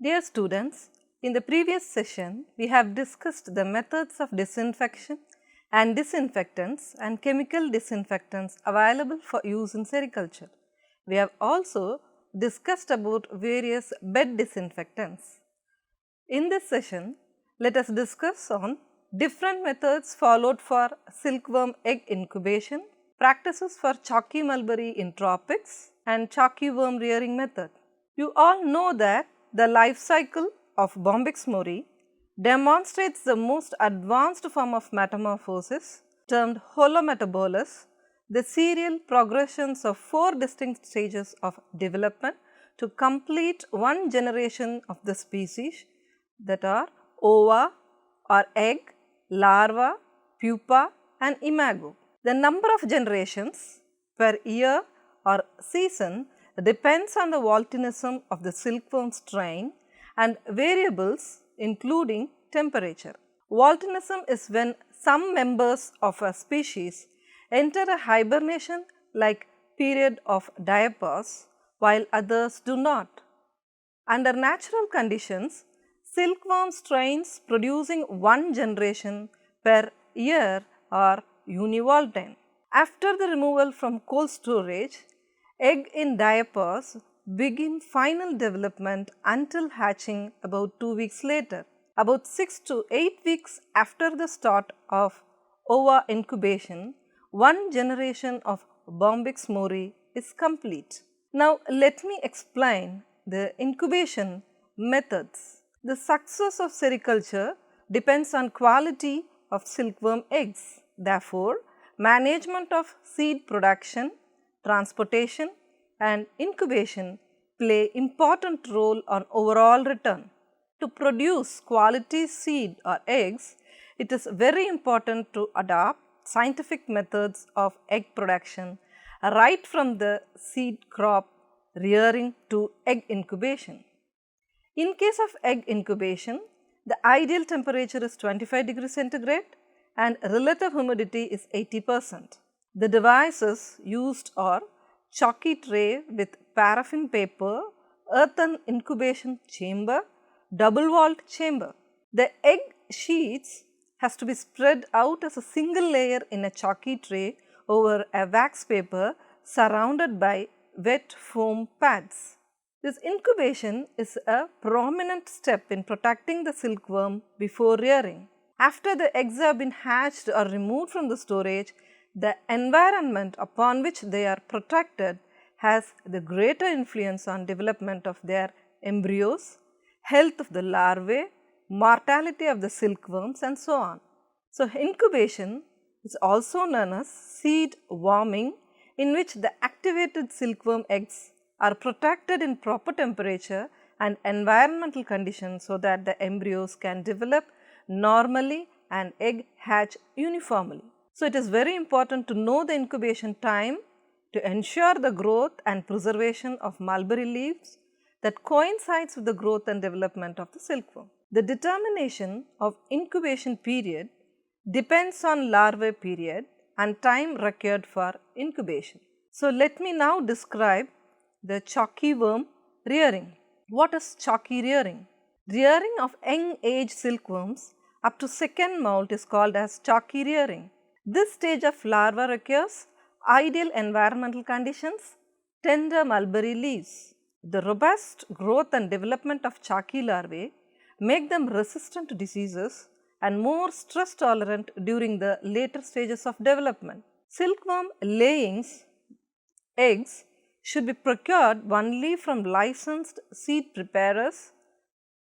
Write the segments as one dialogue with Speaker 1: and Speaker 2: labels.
Speaker 1: Dear students, in the previous session, we have discussed the methods of disinfection and disinfectants and chemical disinfectants available for use in sericulture. We have also discussed about various bed disinfectants. In this session, let us discuss on different methods followed for silkworm egg incubation, practices for chalky mulberry in tropics and chalky worm rearing method. You all know that the life cycle of Bombyx mori demonstrates the most advanced form of metamorphosis termed holometabolous, the serial progressions of 4 distinct stages of development to complete one generation of the species, that are ova or egg, larva, pupa and imago. The number of generations per year or season depends on the volatilism of the silkworm strain and variables including temperature. Volatilism is when some members of a species enter a hibernation like period of diapause while others do not. Under natural conditions, silkworm strains producing one generation per year are univolatile. After the removal from cold storage, egg in diapause begin final development until hatching about 2 weeks later. About 6 to 8 weeks after the start of ova incubation, one generation of Bombyx mori is complete. Now, let me explain the incubation methods. The success of sericulture depends on quality of silkworm eggs. Therefore, management of seed production, transportation and incubation play important role on overall return. To produce quality seed or eggs, it is very important to adopt scientific methods of egg production right from the seed crop rearing to egg incubation. In case of egg incubation, the ideal temperature is 25 degrees centigrade and relative humidity is 80%. The devices used are chalky tray with paraffin paper, earthen incubation chamber, double walled chamber. The egg sheets has to be spread out as a single layer in a chalky tray over a wax paper surrounded by wet foam pads. This incubation is a prominent step in protecting the silkworm before rearing. After the eggs have been hatched or removed from the storage, the environment upon which they are protected has the greater influence on development of their embryos, health of the larvae, mortality of the silkworms and so on. So, incubation is also known as seed warming, in which the activated silkworm eggs are protected in proper temperature and environmental conditions so that the embryos can develop normally and egg hatch uniformly. So, it is very important to know the incubation time to ensure the growth and preservation of mulberry leaves that coincides with the growth and development of the silkworm. The determination of incubation period depends on larvae period and time required for incubation. So, let me now describe the chalky worm rearing. What is chalky rearing? Rearing of young age silkworms up to second molt is called as chalky rearing. This stage of larva requires ideal environmental conditions, tender mulberry leaves. The robust growth and development of chalky larvae make them resistant to diseases and more stress tolerant during the later stages of development. Silkworm layings eggs should be procured only from licensed seed preparers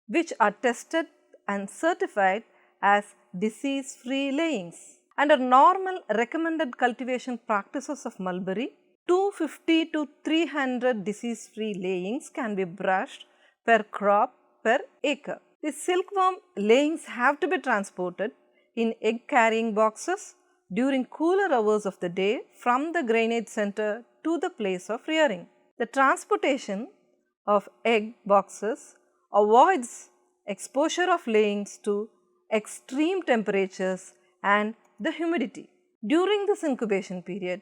Speaker 1: which are tested and certified as disease-free layings. Under normal recommended cultivation practices of mulberry, 250 to 300 disease-free layings can be brushed per crop per acre. The silkworm layings have to be transported in egg carrying boxes during cooler hours of the day from the grainage center to the place of rearing. The transportation of egg boxes avoids exposure of layings to extreme temperatures and the humidity. During this incubation period,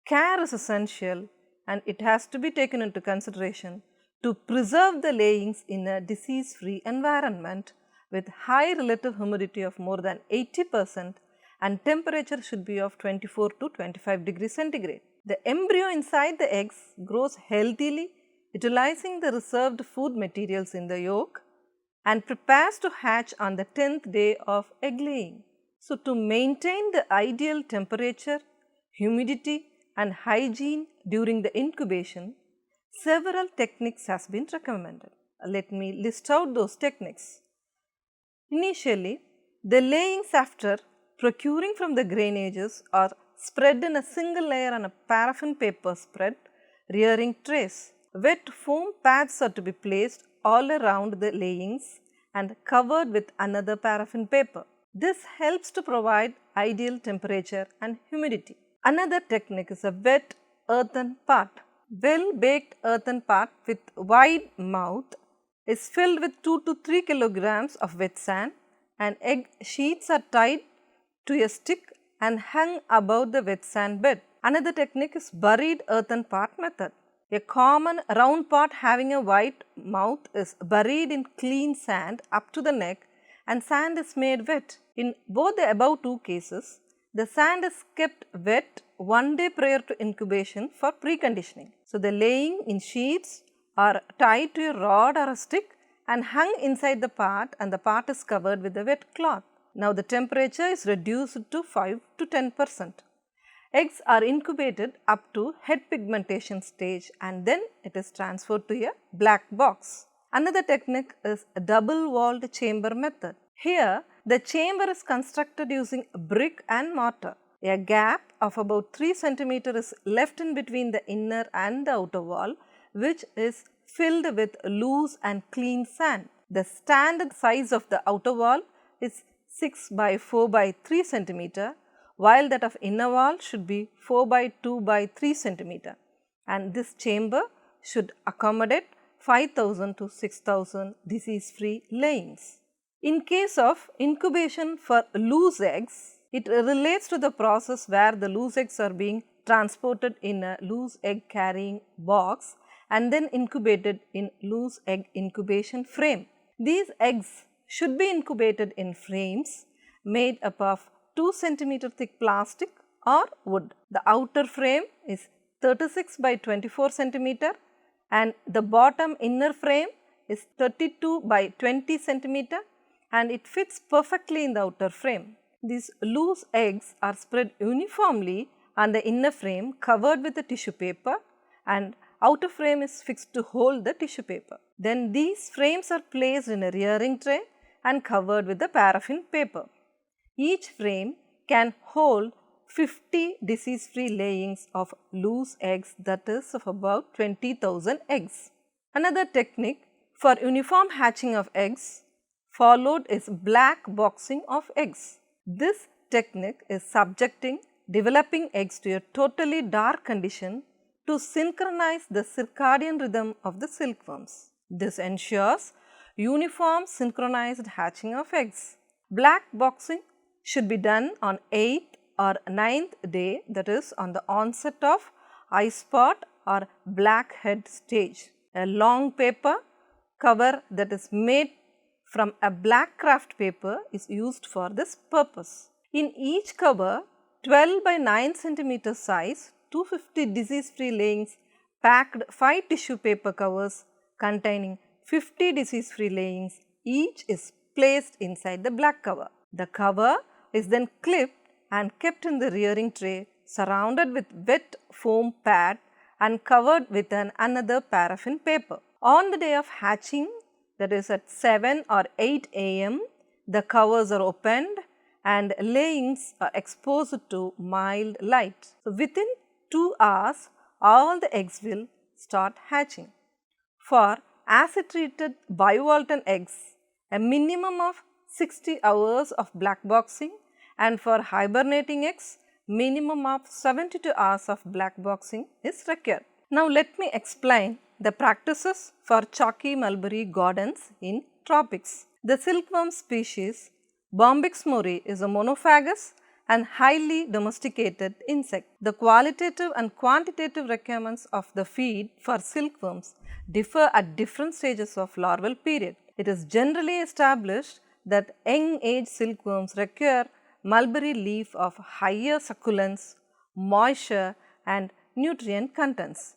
Speaker 1: care is essential and it has to be taken into consideration to preserve the layings in a disease-free environment with high relative humidity of more than 80% and temperature should be of 24 to 25 degrees centigrade. The embryo inside the eggs grows healthily, utilizing the reserved food materials in the yolk and prepares to hatch on the 10th day of egg laying. So, to maintain the ideal temperature, humidity and hygiene during the incubation, several techniques has been recommended. Let me list out those techniques. Initially, the layings after procuring from the grainages are spread in a single layer on a paraffin paper spread rearing trays. Wet foam pads are to be placed all around the layings and covered with another paraffin paper. This helps to provide ideal temperature and humidity. Another technique is a wet earthen pot. Well-baked earthen pot with wide mouth is filled with 2 to 3 kilograms of wet sand and egg sheets are tied to a stick and hung above the wet sand bed. Another technique is buried earthen pot method. A common round pot having a wide mouth is buried in clean sand up to the neck and sand is made wet. In both the above two cases, the sand is kept wet 1 day prior to incubation for preconditioning. So, the laying in sheets are tied to a rod or a stick and hung inside the pot and the pot is covered with a wet cloth. Now, the temperature is reduced to 5 to 10%. Eggs are incubated up to head pigmentation stage and then it is transferred to a black box. Another technique is a double walled chamber method. Here, the chamber is constructed using brick and mortar. A gap of about 3 cm is left in between the inner and the outer wall, which is filled with loose and clean sand. The standard size of the outer wall is 6 by 4 by 3 cm, while that of inner wall should be 4 by 2 by 3 cm, and this chamber should accommodate 5000 to 6000 disease-free layings. In case of incubation for loose eggs, it relates to the process where the loose eggs are being transported in a loose egg carrying box and then incubated in loose egg incubation frame. These eggs should be incubated in frames made up of 2 cm thick plastic or wood. The outer frame is 36 by 24 cm and the bottom inner frame is 32 by 20 cm and it fits perfectly in the outer frame. These loose eggs are spread uniformly on the inner frame covered with a tissue paper and outer frame is fixed to hold the tissue paper. Then these frames are placed in a rearing tray and covered with the paraffin paper. Each frame can hold 50 disease-free layings of loose eggs, that is of about 20,000 eggs. Another technique for uniform hatching of eggs followed is black boxing of eggs. This technique is subjecting developing eggs to a totally dark condition to synchronize the circadian rhythm of the silkworms. This ensures uniform synchronized hatching of eggs. Black boxing should be done on 8th or 9th day, that is on the onset of eye spot or blackhead stage. A long paper cover that is made from a black craft paper is used for this purpose. In each cover, 12 by 9 cm size, 250 disease-free layings packed 5 tissue paper covers containing 50 disease-free layings, each is placed inside the black cover. The cover is then clipped and kept in the rearing tray surrounded with wet foam pad and covered with another paraffin paper. On the day of hatching, that is at 7 or 8 am, the covers are opened and layings are exposed to mild light. So, within 2 hours, all the eggs will start hatching. For acid treated bivoltan eggs, a minimum of 60 hours of black boxing, and for hibernating eggs, minimum of 72 hours of black boxing is required. Now, let me explain the practices for chalky mulberry gardens in tropics. The silkworm species Bombyx mori is a monophagous and highly domesticated insect. The qualitative and quantitative requirements of the feed for silkworms differ at different stages of larval period. It is generally established that young age silkworms require mulberry leaf of higher succulence, moisture and nutrient contents,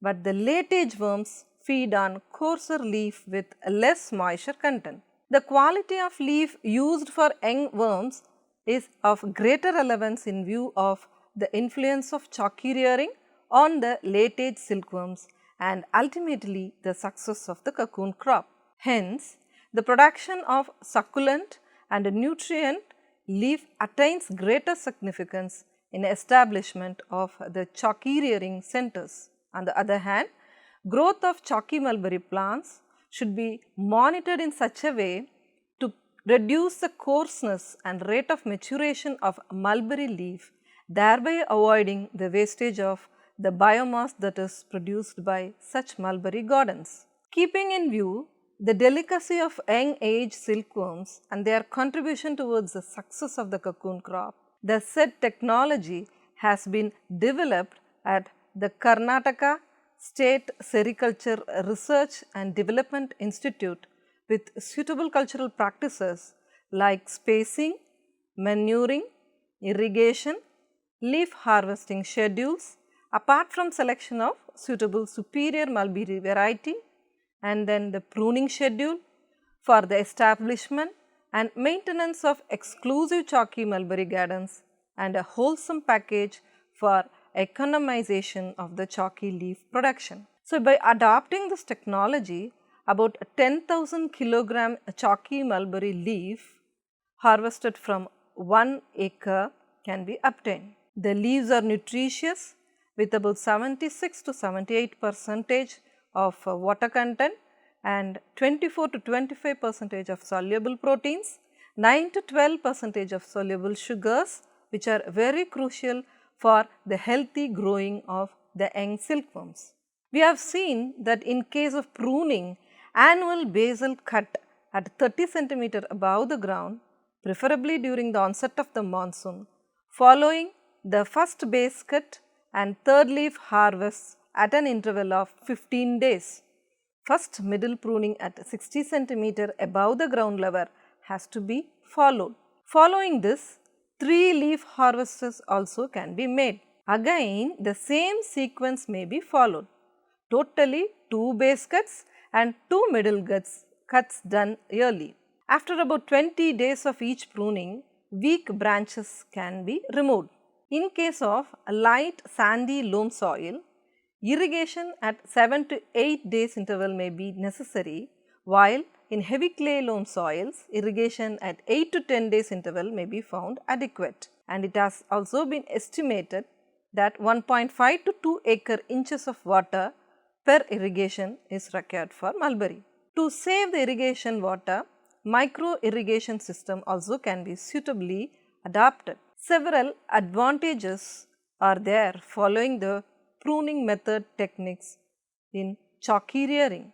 Speaker 1: but the late age worms feed on coarser leaf with less moisture content. The quality of leaf used for young worms is of greater relevance in view of the influence of chalky rearing on the late age silkworms and ultimately the success of the cocoon crop. Hence, the production of succulent and nutrient leaf attains greater significance in establishment of the chalky rearing centers. On the other hand, growth of chalky mulberry plants should be monitored in such a way to reduce the coarseness and rate of maturation of mulberry leaf, thereby avoiding the wastage of the biomass that is produced by such mulberry gardens. Keeping in view the delicacy of young age silkworms and their contribution towards the success of the cocoon crop, the said technology has been developed at the Karnataka State Sericulture Research and Development Institute with suitable cultural practices like spacing, manuring, irrigation, leaf harvesting schedules, apart from selection of suitable superior mulberry variety, and then the pruning schedule for the establishment and maintenance of exclusive chalky mulberry gardens, and a wholesome package for economization of the chalky leaf production. So, by adopting this technology, about 10,000 kilogram chalky mulberry leaf harvested from 1 acre can be obtained. The leaves are nutritious with about 76 to 78 percentage of water content and 24 to 25 percentage of soluble proteins, 9 to 12 percentage of soluble sugars, which are very crucial for the healthy growing of the young silkworms. We have seen that in case of pruning, annual basal cut at 30 centimeter above the ground, preferably during the onset of the monsoon, following the first base cut and third leaf harvests at an interval of 15 days. First middle pruning at 60 centimeter above the ground level has to be followed. Following this, 3 leaf harvests also can be made. Again, the same sequence may be followed. Totally 2 base cuts and 2 middle cuts done yearly. After about 20 days of each pruning, weak branches can be removed. In case of light sandy loam soil, irrigation at 7 to 8 days interval may be necessary, while in heavy clay loam soils, irrigation at 8 to 10 days interval may be found adequate, and it has also been estimated that 1.5 to 2 acre inches of water per irrigation is required for mulberry. To save the irrigation water, micro irrigation system also can be suitably adapted. Several advantages are there following the pruning method techniques in chalky rearing.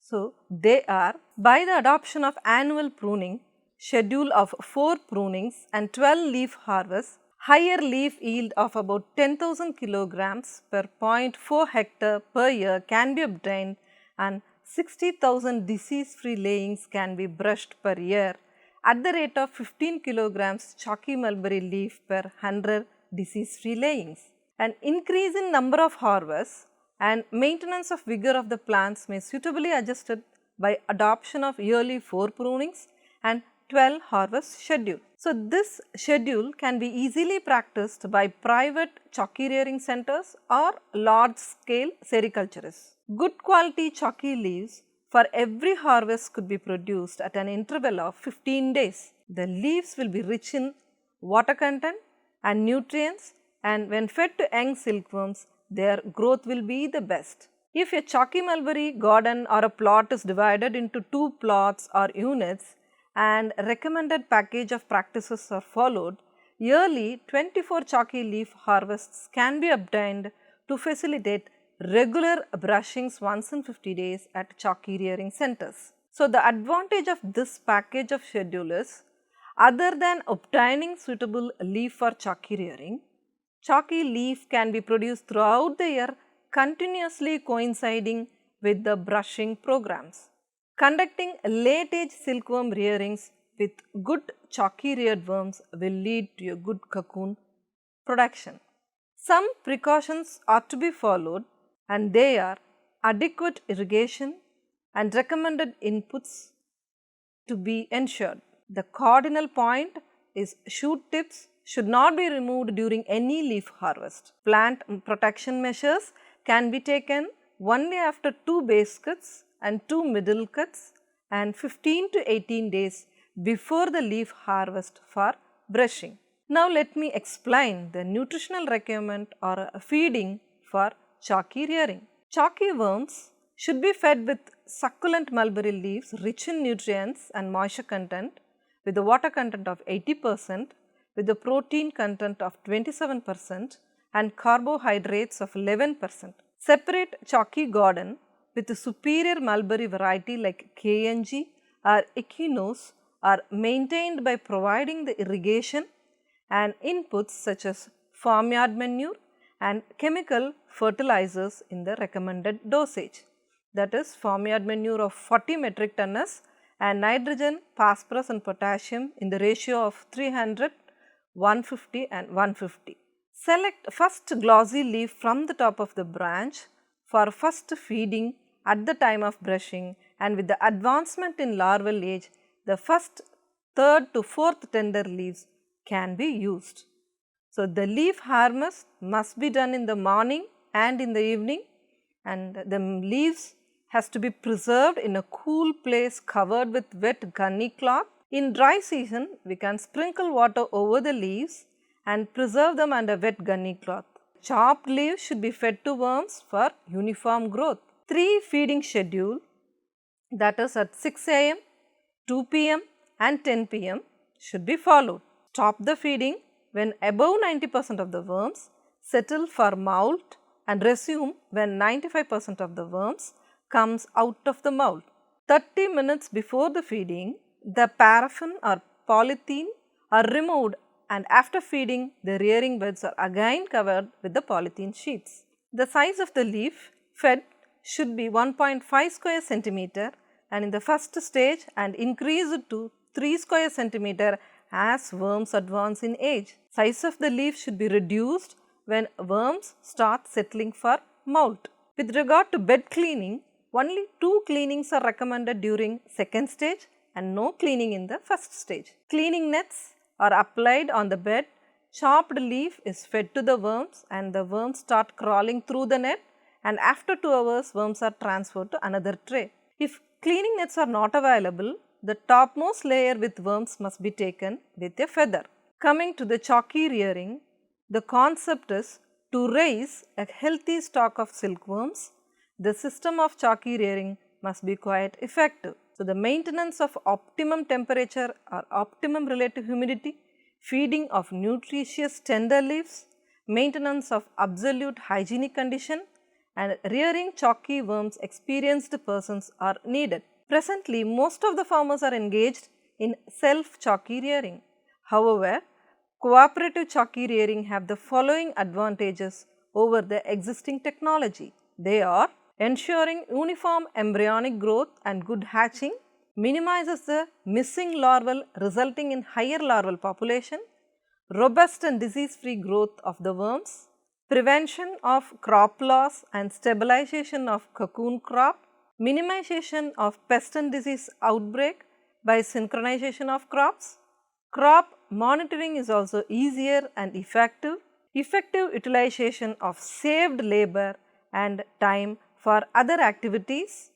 Speaker 1: So, they are by the adoption of annual pruning, schedule of 4 prunings and 12 leaf harvests, higher leaf yield of about 10,000 kilograms per 0.4 hectare per year can be obtained, and 60,000 disease free layings can be brushed per year at the rate of 15 kilograms chalky mulberry leaf per 100 disease free layings. An increase in number of harvests and maintenance of vigor of the plants may suitably adjusted by adoption of yearly 4 prunings and 12 harvest schedule. So, this schedule can be easily practiced by private chalky rearing centers or large scale sericulturists. Good quality chalky leaves for every harvest could be produced at an interval of 15 days. The leaves will be rich in water content and nutrients, and when fed to young silkworms, their growth will be the best. If a chalky mulberry garden or a plot is divided into 2 plots or units and recommended package of practices are followed, yearly 24 chalky leaf harvests can be obtained to facilitate regular brushings once in 50 days at chalky rearing centers. So, the advantage of this package of schedule is Other than obtaining suitable leaf for chalky rearing, chalky leaf can be produced throughout the year, continuously coinciding with the brushing programs. Conducting late age silkworm rearings with good chalky reared worms will lead to a good cocoon production. Some precautions are to be followed, and they are adequate irrigation and recommended inputs to be ensured. The cardinal point is shoot tips should not be removed during any leaf harvest. Plant protection measures can be taken only after 2 base cuts and 2 middle cuts and 15 to 18 days before the leaf harvest for brushing. Now let me explain the nutritional requirement or feeding for chalky rearing. Chalky worms should be fed with succulent mulberry leaves rich in nutrients and moisture content with the water content of 80%, with the protein content of 27% and carbohydrates of 11%. Separate chalky garden with a superior mulberry variety like KNG or Equinox are maintained by providing the irrigation and inputs such as farmyard manure and chemical fertilizers in the recommended dosage. That is farmyard manure of 40 metric tons and nitrogen, phosphorus and potassium in the ratio of 300, 150 and 150. Select first glossy leaf from the top of the branch for first feeding at the time of brushing, and with the advancement in larval age, the first third to fourth tender leaves can be used. So, the leaf harvest must be done in the morning and in the evening, and the leaves has to be preserved in a cool place covered with wet gunny cloth. In dry season, we can sprinkle water over the leaves and preserve them under wet gunny cloth. Chopped leaves should be fed to worms for uniform growth. 3 feeding schedule, that is at 6 am, 2 pm and 10 pm should be followed. Stop the feeding when above 90% of the worms settle for molt and resume when 95% of the worms comes out of the mold. 30 minutes before the feeding, the paraffin or polythene are removed, and after feeding, the rearing beds are again covered with the polythene sheets. The size of the leaf fed should be 1.5 square centimeter and in the first stage and increased to 3 square centimeter as worms advance in age. Size of the leaf should be reduced when worms start settling for molt. With regard to bed cleaning, only 2 cleanings are recommended during second stage and no cleaning in the first stage. Cleaning nets are applied on the bed. Chopped leaf is fed to the worms and the worms start crawling through the net, and after 2 hours worms are transferred to another tray. If cleaning nets are not available, the topmost layer with worms must be taken with a feather. Coming to the chalky rearing, the concept is to raise a healthy stock of silkworms. The system of chalky rearing must be quite effective. So, the maintenance of optimum temperature or optimum relative humidity, feeding of nutritious tender leaves, maintenance of absolute hygienic condition and rearing chalky worms experienced persons are needed. Presently, most of the farmers are engaged in self-chalky rearing. However, cooperative chalky rearing have the following advantages over the existing technology. They are ensuring uniform embryonic growth and good hatching, minimizes the missing larval resulting in higher larval population, robust and disease-free growth of the worms, prevention of crop loss and stabilization of cocoon crop, minimization of pest and disease outbreak by synchronization of crops. Crop monitoring is also easier and effective. Effective utilization of saved labor and time for other activities.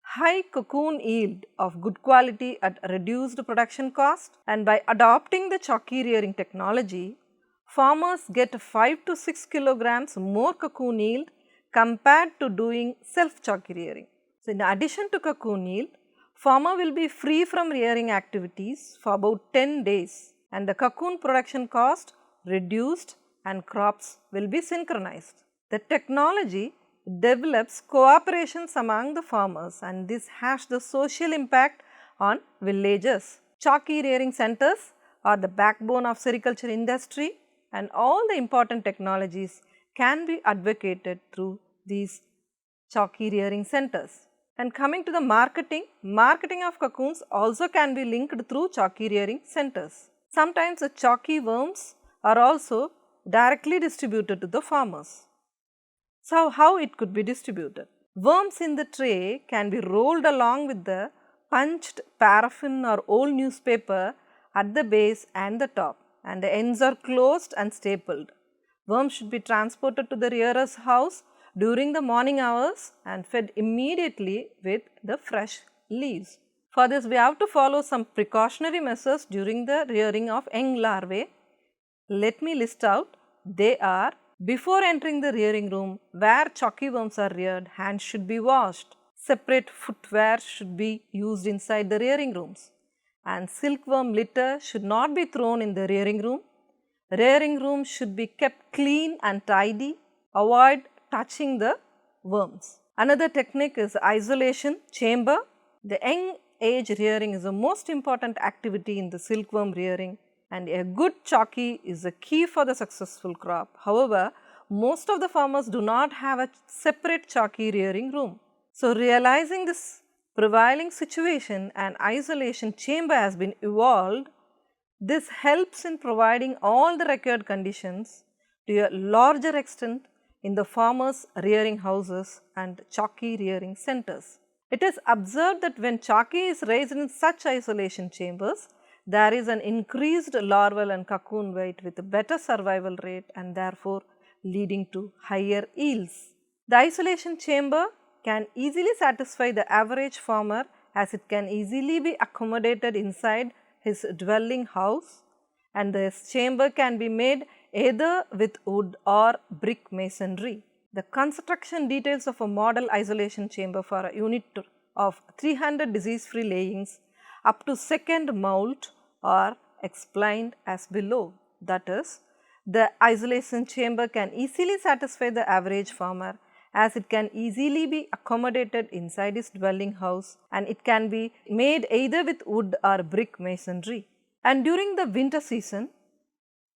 Speaker 1: High cocoon yield of good quality at reduced production cost, and by adopting the chalky rearing technology, farmers get 5 to 6 kilograms more cocoon yield compared to doing self-chalky rearing. So, in addition to cocoon yield, farmer will be free from rearing activities for about 10 days and the cocoon production cost reduced and crops will be synchronized. The technology develops cooperations among the farmers and this has the social impact on villages. Chalky rearing centers are the backbone of sericulture industry, and all the important technologies can be advocated through these chalky rearing centers. And coming to the marketing, marketing of cocoons also can be linked through chalky rearing centers. Sometimes the chalky worms are also directly distributed to the farmers. So, how it could be distributed? Worms in the tray can be rolled along with the punched paraffin or old newspaper at the base and the top, and the ends are closed and stapled. Worms should be transported to the rearer's house during the morning hours and fed immediately with the fresh leaves. For this, we have to follow some precautionary measures during the rearing of young larvae. Let me list out. They are: before entering the rearing room where chalky worms are reared, hands should be washed. Separate footwear should be used inside the rearing rooms, and silkworm litter should not be thrown in the rearing room. Rearing room should be kept clean and tidy. Avoid touching the worms. Another technique is isolation chamber. The young age rearing is the most important activity in the silkworm rearing, and a good chalky is the key for the successful crop. However, most of the farmers do not have a separate chalky rearing room. So, realizing this prevailing situation, an isolation chamber has been evolved. This helps in providing all the required conditions to a larger extent in the farmers' rearing houses and chalky rearing centers. It is observed that when chalky is raised in such isolation chambers, there is an increased larval and cocoon weight with a better survival rate and therefore leading to higher yields. The isolation chamber can easily satisfy the average farmer as it can easily be accommodated inside his dwelling house, and this chamber can be made either with wood or brick masonry. The construction details of a model isolation chamber for a unit of 300 disease-free layings up to second molt are explained as below. That is, the isolation chamber can easily satisfy the average farmer as it can easily be accommodated inside his dwelling house, and it can be made either with wood or brick masonry. And during the winter season,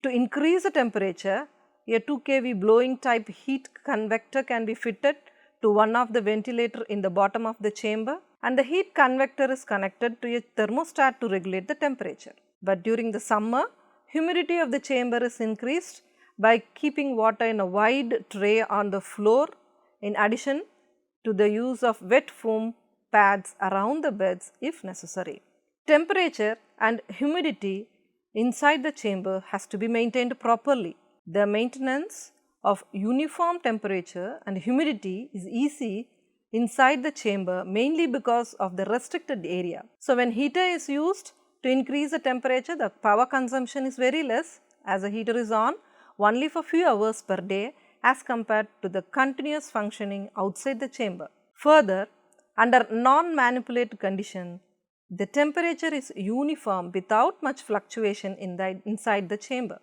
Speaker 1: to increase the temperature, a 2 kV blowing type heat convector can be fitted to one of the ventilator in the bottom of the chamber, and the heat convector is connected to a thermostat to regulate the temperature. But during the summer, humidity of the chamber is increased by keeping water in a wide tray on the floor, in addition to the use of wet foam pads around the beds if necessary. Temperature and humidity inside the chamber has to be maintained properly. The maintenance of uniform temperature and humidity is easy inside the chamber mainly because of the restricted area. So, when heater is used to increase the temperature, the power consumption is very less as the heater is on only for few hours per day as compared to the continuous functioning outside the chamber. Further, under non-manipulated condition, the temperature is uniform without much fluctuation inside the chamber,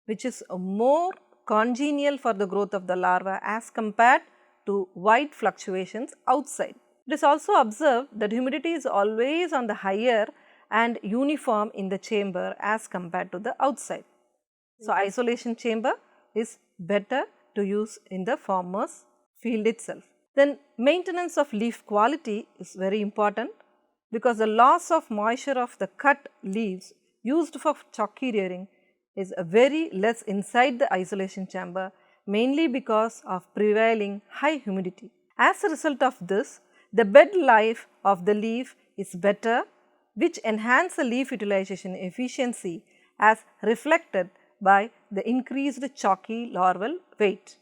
Speaker 1: which is more congenial for the growth of the larva as compared to wide fluctuations outside. It is also observed that humidity is always on the higher and uniform in the chamber as compared to the outside. So, isolation chamber is better to use in the farmer's field itself. Then maintenance of leaf quality is very important because the loss of moisture of the cut leaves used for chalky rearing is very less inside the isolation chamber, mainly because of prevailing high humidity. As a result of this, the bed life of the leaf is better, which enhance the leaf utilization efficiency as reflected by the increased chalky larval weight.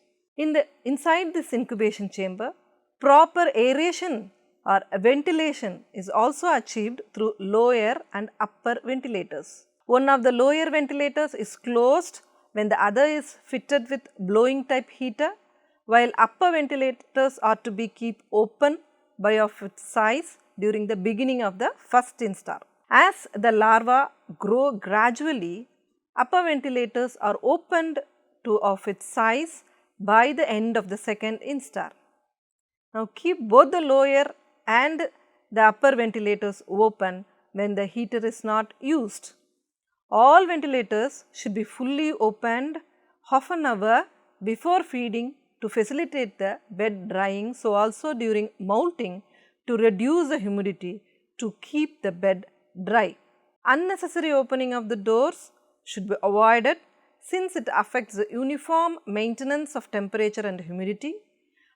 Speaker 1: Inside this incubation chamber, proper aeration or ventilation is also achieved through lower and upper ventilators. One of the lower ventilators is closed when the other is fitted with blowing type heater, while upper ventilators are to be kept open by of its size during the beginning of the first instar. As the larva grow gradually, upper ventilators are opened to of its size by the end of the second instar. Now, keep both the lower and the upper ventilators open when the heater is not used. All ventilators should be fully opened half an hour before feeding to facilitate the bed drying, so also during molting to reduce the humidity to keep the bed dry. Unnecessary opening of the doors should be avoided since it affects the uniform maintenance of temperature and humidity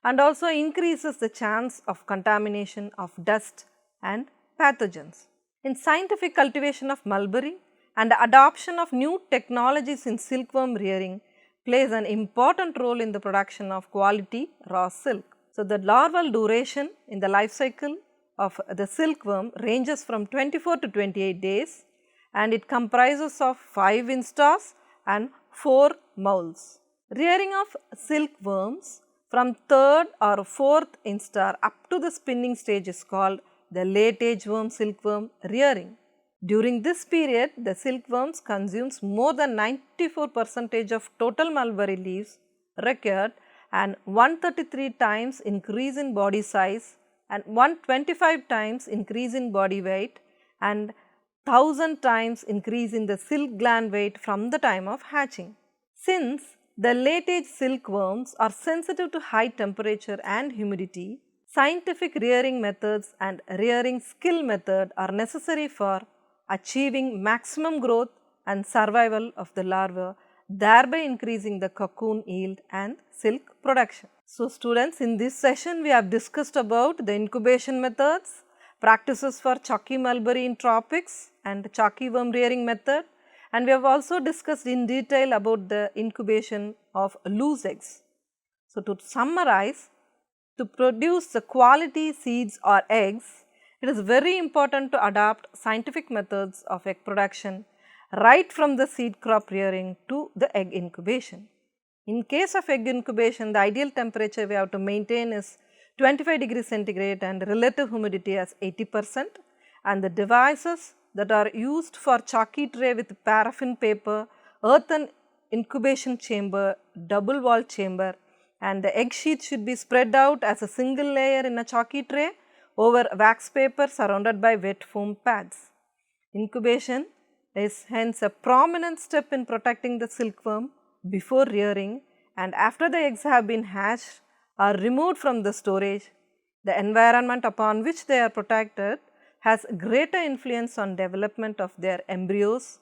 Speaker 1: and also increases the chance of contamination of dust and pathogens. In scientific cultivation of mulberry and the adoption of new technologies in silkworm rearing plays an important role in the production of quality raw silk. So, the larval duration in the life cycle of the silkworm ranges from 24 to 28 days and it comprises of 5 instars and 4 moulds. Rearing of silkworms from 3rd or 4th instar up to the spinning stage is called the late age worm silkworm rearing. During this period, the silkworms consumes more than 94% of total mulberry leaves required and 133 times increase in body size and 125 times increase in body weight and 1000 times increase in the silk gland weight from the time of hatching. Since the late age silkworms are sensitive to high temperature and humidity, scientific rearing methods and rearing skill method are necessary for achieving maximum growth and survival of the larva, thereby increasing the cocoon yield and silk production. So, students, in this session we have discussed about the incubation methods, practices for chalky mulberry in tropics and chalky worm rearing method, and we have also discussed in detail about the incubation of loose eggs. So, to summarize, to produce the quality seeds or eggs, it is very important to adopt scientific methods of egg production right from the seed crop rearing to the egg incubation. In case of egg incubation, the ideal temperature we have to maintain is 25 degrees centigrade and relative humidity as 80%, and the devices that are used for chalky tray with paraffin paper, earthen incubation chamber, double wall chamber, and the egg sheet should be spread out as a single layer in a chalky tray over wax paper surrounded by wet foam pads. Incubation is hence a prominent step in protecting the silkworm before rearing, and after the eggs have been hatched or removed from the storage, the environment upon which they are protected has greater influence on development of their embryos,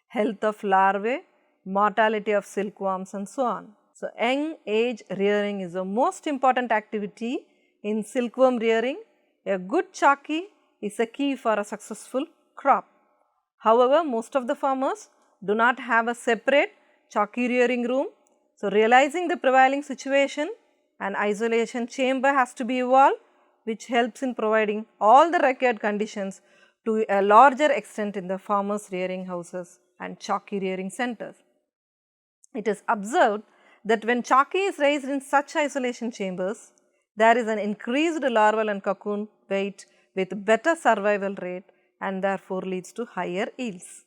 Speaker 1: health of larvae, mortality of silkworms and so on. So, young age rearing is the most important activity in silkworm rearing. A good chalky is a key for a successful crop. However, most of the farmers do not have a separate chalky rearing room. So, realizing the prevailing situation, an isolation chamber has to be evolved, which helps in providing all the required conditions to a larger extent in the farmers rearing houses and chalky rearing centers. It is observed that when chalky is raised in such isolation chambers, there is an increased larval and cocoon weight with better survival rate and therefore leads to higher yields.